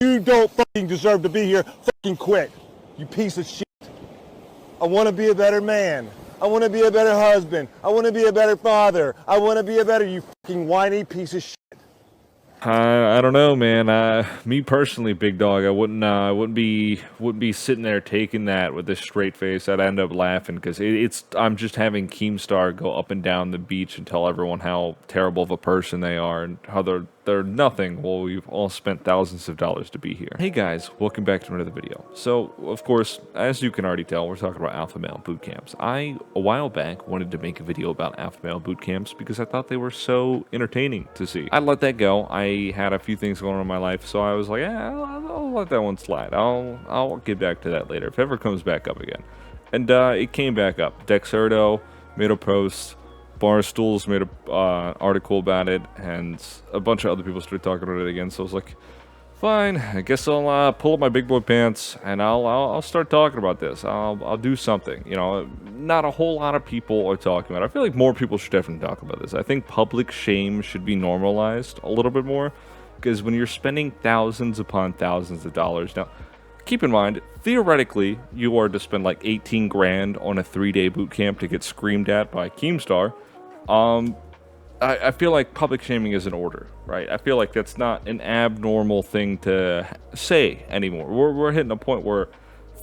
You don't fucking deserve to be here. Fucking quit. You piece of shit. I want to be a better man. I want to be a better husband. I want to be a better father. I want to be a better, you fucking whiny piece of shit. I don't know, man. Me personally, big dog, I wouldn't be sitting there taking that with a straight face. I'd end up laughing because I'm just having Keemstar go up and down the beach and tell everyone how terrible of a person they are and how they're nothing. Well, we've all spent thousands of dollars to be here. Hey guys, welcome back to another video. So, of course, as you can already tell, we're talking about alpha male boot camps. A while back, wanted to make a video about alpha male boot camps because I thought they were so entertaining to see. I let that go. I had a few things going on in my life, so I was like, yeah, I'll let that one slide. I'll get back to that later if it ever comes back up again. And it came back up. Dexerto made a post. Barstools made a article about it, and a bunch of other people started talking about it again. So I was like, fine, I guess I'll pull up my big boy pants and I'll start talking about this. I'll do something. You know, not a whole lot of people are talking about it. I feel like more people should definitely talk about this. I think public shame should be normalized a little bit more, because when you're spending thousands upon thousands of dollars now. Keep in mind, theoretically, you are to spend like 18 grand on a 3-day boot camp to get screamed at by Keemstar. I feel like public shaming is in order, right? I feel like that's not an abnormal thing to say anymore. We're hitting a point where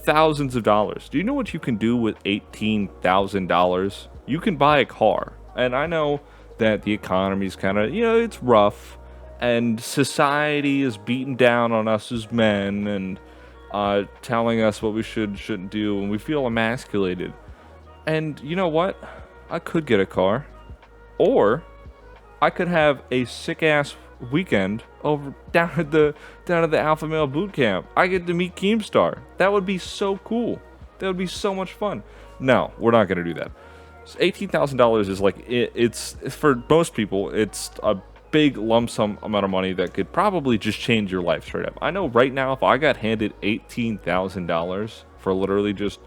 thousands of dollars. Do you know what you can do with $18,000? You can buy a car. And I know that the economy's kind of, it's rough. And society is beating down on us as men and telling us what we shouldn't do. And we feel emasculated. And you know what? I could get a car. Or I could have a sick-ass weekend over down at the Alpha Male Boot Camp. I get to meet Keemstar. That would be so cool. That would be so much fun. No, we're not going to do that. So $18,000 is like, it's for most people, it's a big lump sum amount of money that could probably just change your life straight up. I know right now, if I got handed $18,000 for literally just,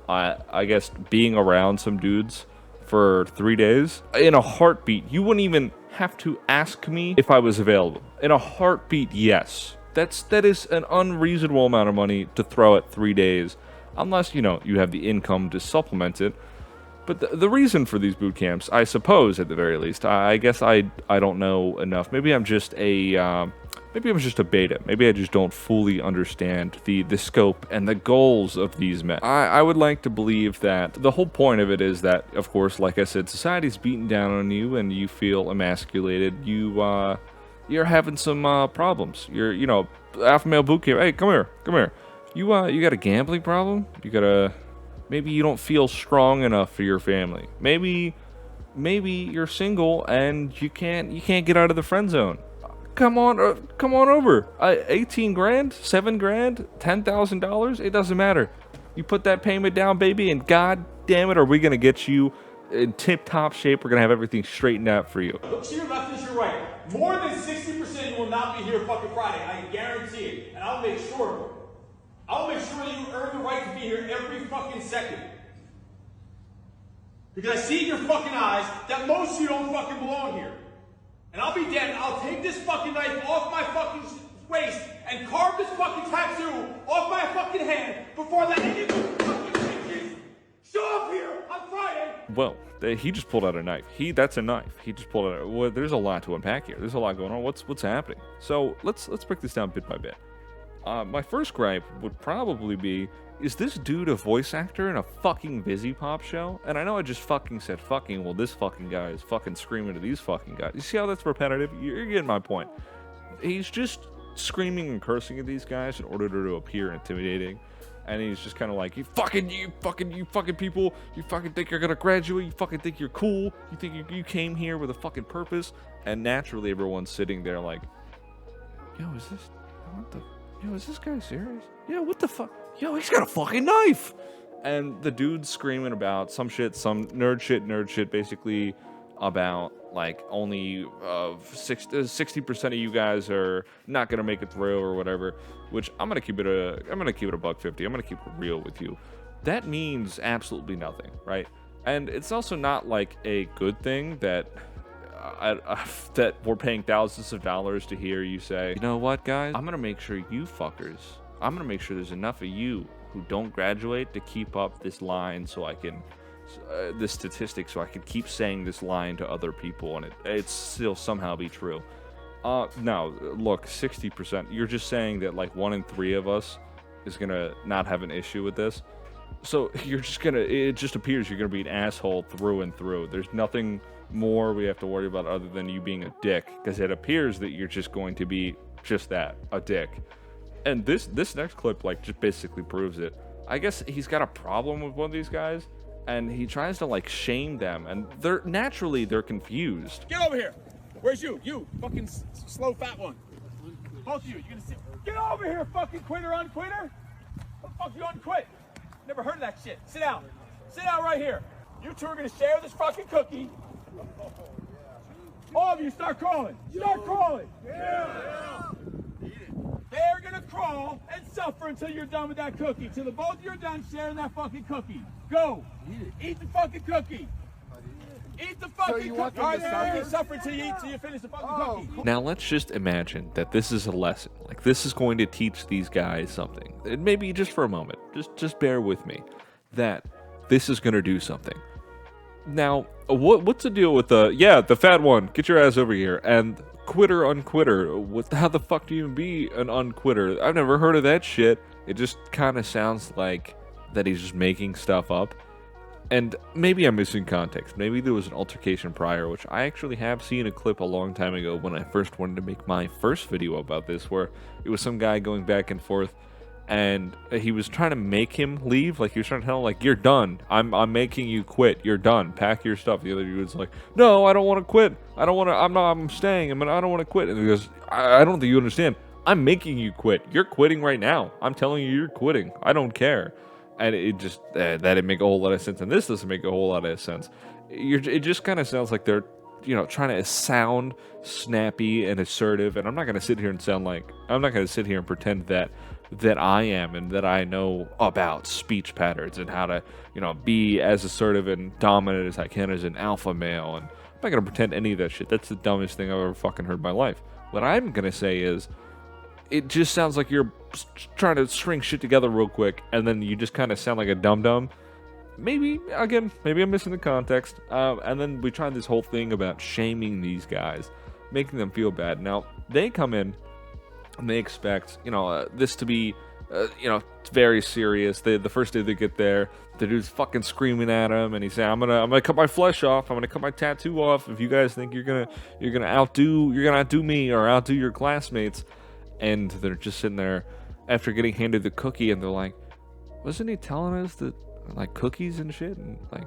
I guess, being around some dudes for 3 days, in a heartbeat, you wouldn't even have to ask me if I was available. In a heartbeat, yes. That is an unreasonable amount of money to throw at 3 days, unless, you have the income to supplement it. But the reason for these boot camps, I suppose, at the very least, I guess I don't know enough. Maybe I'm just a beta. Maybe I just don't fully understand the scope and the goals of these men. I would like to believe that the whole point of it is that, of course, like I said, society's beating down on you and you feel emasculated. You're having some problems. You're, alpha male boot camp. Hey, come here. You got a gambling problem? Maybe you don't feel strong enough for your family. Maybe you're single and you can't get out of the friend zone. Come on over. 18 grand, 7 grand, $10,000. It doesn't matter. You put that payment down, baby, and god damn it, are we gonna get you in tip-top shape? We're gonna have everything straightened out for you. Look to your left and to your right. More than 60% you will not be here fucking Friday. I guarantee it. And I'll make sure that you earn the right to be here every fucking second. Because I see in your fucking eyes that most of you don't fucking belong here. And I'll be damned, I'll take this fucking knife off my fucking waist and carve this fucking tattoo off my fucking hand before I let any of you fucking bitches show up here on Friday. Well, he just pulled out a knife. That's a knife. He just pulled it out. Well, there's a lot to unpack here. There's a lot going on. What's happening? So let's break this down bit by bit. My first gripe would probably be, is this dude a voice actor in a fucking Busy Pop show? And I know I just fucking said fucking, well, this fucking guy is fucking screaming to these fucking guys. You see how that's repetitive? You're getting my point. He's just screaming and cursing at these guys in order to appear intimidating. And he's just kind of like, you fucking people, you fucking think you're gonna graduate, you fucking think you're cool, you think you came here with a fucking purpose. And naturally everyone's sitting there like, is this guy serious? Yeah, what the fuck? Yo, he's got a fucking knife! And the dude's screaming about some nerd shit, basically about, like, only 60% of you guys are not gonna make it through or whatever, which I'm gonna keep it a $150. I'm gonna keep it real with you. That means absolutely nothing, right? And it's also not, like, a good thing that that we're paying thousands of dollars to hear you say, you know what, guys? I'm gonna make sure you fuckers. I'm gonna make sure there's enough of you who don't graduate to keep up this line, so I can, this statistic, so I can keep saying this line to other people, and it still somehow be true. No, look, 60%. You're just saying that like 1 in 3 of us is gonna not have an issue with this. So you're just gonna, it just appears you're gonna be an asshole through and through. There's nothing more we have to worry about other than you being a dick, because it appears that you're just going to be just that, a dick. And this next clip like just basically proves it. I guess he's got a problem with one of these guys, and he tries to like shame them, and they're confused. Get over here. Where's you? You fucking slow fat one. Both of you. You're gonna sit. Get over here, fucking quitter, unquitter. What the fuck you unquit? Never heard of that shit. Sit down. Sit down right here. You two are gonna share this fucking cookie. All of you start crawling. Start crawling. Yeah. They're gonna crawl and suffer until you're done with that cookie. Till the both of you are done sharing that fucking cookie. Go. Eat the fucking cookie. Eat the fucking cookie. All right, now you suffer till you finish the fucking cookie. Now let's just imagine that this is a lesson. Like this is going to teach these guys something. And maybe just for a moment, just bear with me, that this is gonna do something. Now, what's the deal with the fat one? Get your ass over here. And quitter, unquitter. How the fuck do you even be an unquitter? I've never heard of that shit. It just kind of sounds like that he's just making stuff up. And maybe I'm missing context. Maybe there was an altercation prior, which I actually have seen a clip a long time ago when I first wanted to make my first video about this, where it was some guy going back and forth, and he was trying to make him leave. Like he was trying to tell him, like, you're done. I'm making you quit. You're done. Pack your stuff. The other dude was like, no, I don't want to quit. I'm staying. I don't want to quit. And he goes, I don't think you understand. I'm making you quit. You're quitting right now. I'm telling you, you're quitting. I don't care. And it just, that didn't make a whole lot of sense. And this doesn't make a whole lot of sense. It just kind of sounds like they're, trying to sound snappy and assertive. And I'm not going to sit here and pretend that I am and that I know about speech patterns and how to, be as assertive and dominant as I can as an alpha male. And I'm not going to pretend any of that shit. That's the dumbest thing I've ever fucking heard in my life. What I'm going to say is, it just sounds like you're trying to string shit together real quick, and then you just kind of sound like a dum-dum. Maybe I'm missing the context. And then we tried this whole thing about shaming these guys, making them feel bad. Now, they come in, and they expect, this to be, very serious. The first day they get there, the dude's fucking screaming at him, and he's saying, I'm gonna cut my flesh off. I'm gonna cut my tattoo off. If you guys think you're gonna outdo me or outdo your classmates. And they're just sitting there after getting handed the cookie, and they're like, wasn't he telling us that, like, cookies and shit? And, like,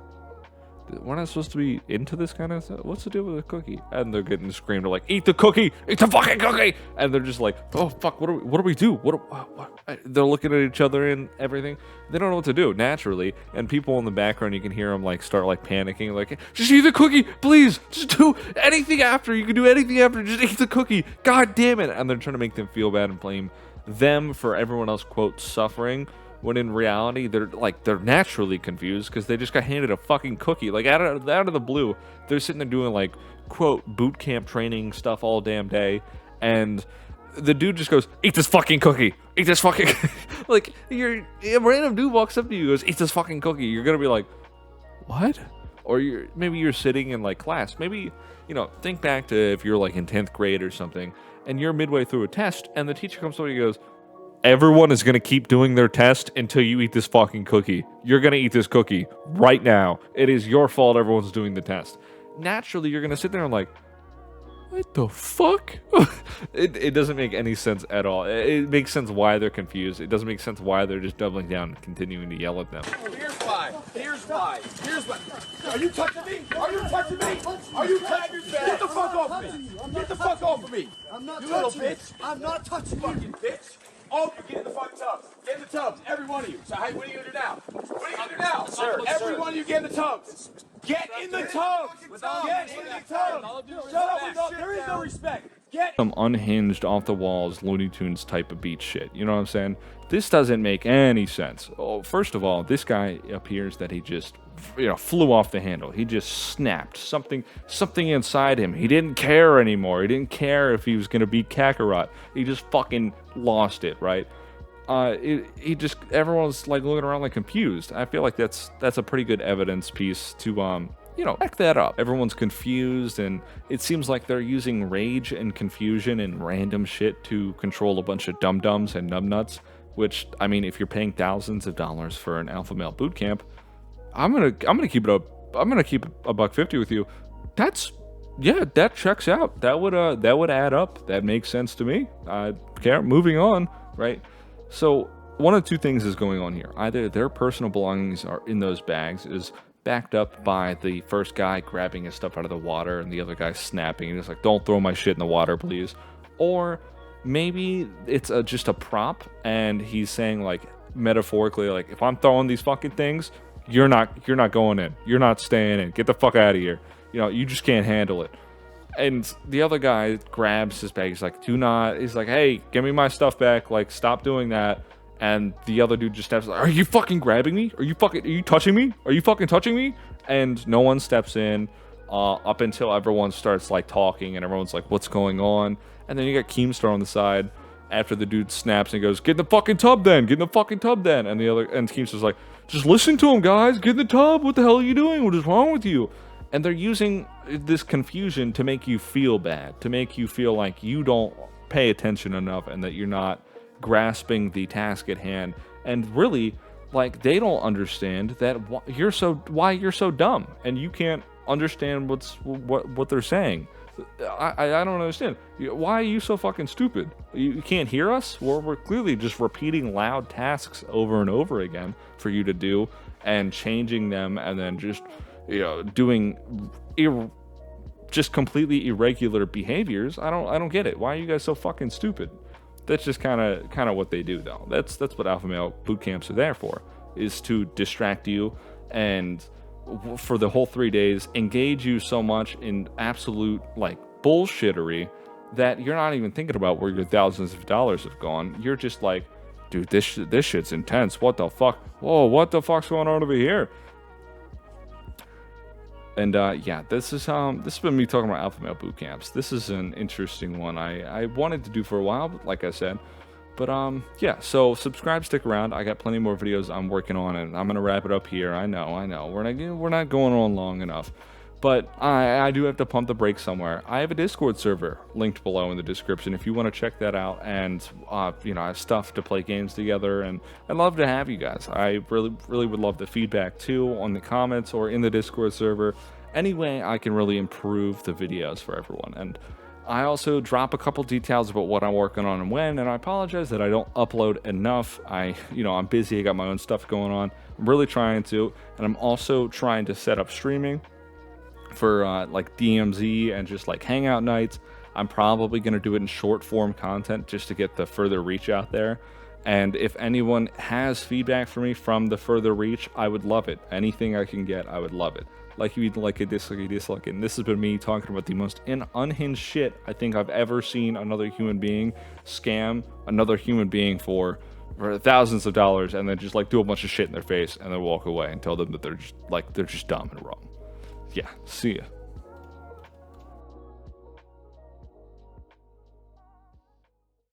we're not supposed to be into this kind of stuff? What's the deal with the cookie? And they're getting screamed, like, eat the cookie! Eat the fucking cookie! And they're just like, oh, fuck, what do we do? What? They're looking at each other and everything. They don't know what to do, naturally. And people in the background, you can hear them, like, start, like, panicking, like, just eat the cookie, please! Just do anything after! You can do anything after! Just eat the cookie! God damn it! And they're trying to make them feel bad and blame them for everyone else, quote, suffering, when in reality they're naturally confused because they just got handed a fucking cookie. Like out of the blue, they're sitting there doing, like, quote, boot camp training stuff all damn day, and the dude just goes, eat this fucking cookie, eat this fucking like, a random dude walks up to you and goes, eat this fucking cookie. You're gonna be like, what? Or maybe you're sitting in, like, class. Maybe, think back to if you're, like, in 10th grade or something, and you're midway through a test, and the teacher comes over and goes, everyone is going to keep doing their test until you eat this fucking cookie. You're going to eat this cookie right now. It is your fault everyone's doing the test. Naturally, you're going to sit there and like, what the fuck? It doesn't make any sense at all. It makes sense why they're confused. It doesn't make sense why they're just doubling down and continuing to yell at them. Here's why. Are you touching me? Are you touching me? Are you touching me? Get the fuck off of me. Get the fuck off of me. I'm not you touching little you. bitch. I'm not touching you. Fucking bitch. All of you get in the fucking tubs. Get in the tubs. Every one of you. So hey, what are you gonna do now? What are you gonna do now? Sir, Every sir. one of you get in the tubs. Get in the tubs. Get in the tubs. Shut up. There is no respect. some unhinged, off the walls, Looney Tunes type of beat shit. You know what I'm saying? This doesn't make any sense. Oh, first of all, this guy appears that he just, flew off the handle. He just snapped. Something inside him. He didn't care anymore. He didn't care if he was gonna beat Kakarot. He just fucking lost it, right? Everyone's like looking around like confused. I feel like that's a pretty good evidence piece to back that up. Everyone's confused, and it seems like they're using rage and confusion and random shit to control a bunch of dum-dums and numbnuts, which, I mean, if you're paying thousands of dollars for an alpha male boot camp, I'm gonna keep it up. I'm gonna keep $150 with you. That checks out. That would add up. That makes sense to me. Moving on, right? So one of two things is going on here. Either their personal belongings are in those bags, is backed up by the first guy grabbing his stuff out of the water and the other guy snapping and just like, don't throw my shit in the water, please. Or maybe it's just a prop, and he's saying, like, metaphorically, like, if I'm throwing these fucking things, you're not going in. You're not staying in. Get the fuck out of here. You just can't handle it. And the other guy grabs his bag. He's like, he's like, hey, give me my stuff back. Like, stop doing that. And the other dude just steps like, are you fucking grabbing me? Are you touching me? Are you fucking touching me? And no one steps in up until everyone starts like talking and everyone's like, what's going on? And then you got Keemstar on the side after the dude snaps and goes, get in the fucking tub then. And Keemstar's like, just listen to him, guys. Get in the tub. What the hell are you doing? What is wrong with you? And they're using this confusion to make you feel bad, to make you feel like you don't pay attention enough and that you're not grasping the task at hand. And really, like, they don't understand that why you're so dumb and you can't understand what they're saying. I don't understand. Why are you so fucking stupid? You can't hear us? We're clearly just repeating loud tasks over and over again for you to do and changing them, and then just doing just completely irregular behaviors. I don't get it. Why are you guys so fucking stupid? That's just kind of what they do, though. That's what alpha male boot camps are there for, is to distract you and for the whole 3 days engage you so much in absolute like bullshittery that you're not even thinking about where your thousands of dollars have gone. You're just like, dude, this shit's intense. What the fuck? Whoa, what the fuck's going on over here? And yeah, this has been me talking about alpha male boot camps. This is an interesting one I wanted to do for a while, but like I said. But yeah, so subscribe, stick around. I got plenty more videos I'm working on, and I'm gonna wrap it up here. I know. We're not going on long enough. But I do have to pump the brakes somewhere. I have a Discord server linked below in the description if you want to check that out. And I have stuff to play games together, and I'd love to have you guys. I really would love the feedback too on the comments or in the Discord server. Any way I can really improve the videos for everyone. And I also drop a couple details about what I'm working on and when, and I apologize that I don't upload enough. I'm busy. I got my own stuff going on. I'm really trying to, and I'm also trying to set up streaming for like DMZ and just like hangout nights. I'm probably going to do it in short form content just to get the further reach out there. And if anyone has feedback for me from the further reach, I would love it. Anything I can get, I would love it. Like you like it, dislike it, dislike it. And this has been me talking about the most unhinged shit I think I've ever seen another human being scam another human being for thousands of dollars, and then just like do a bunch of shit in their face and then walk away and tell them that they're just dumb and wrong. Yeah, see ya.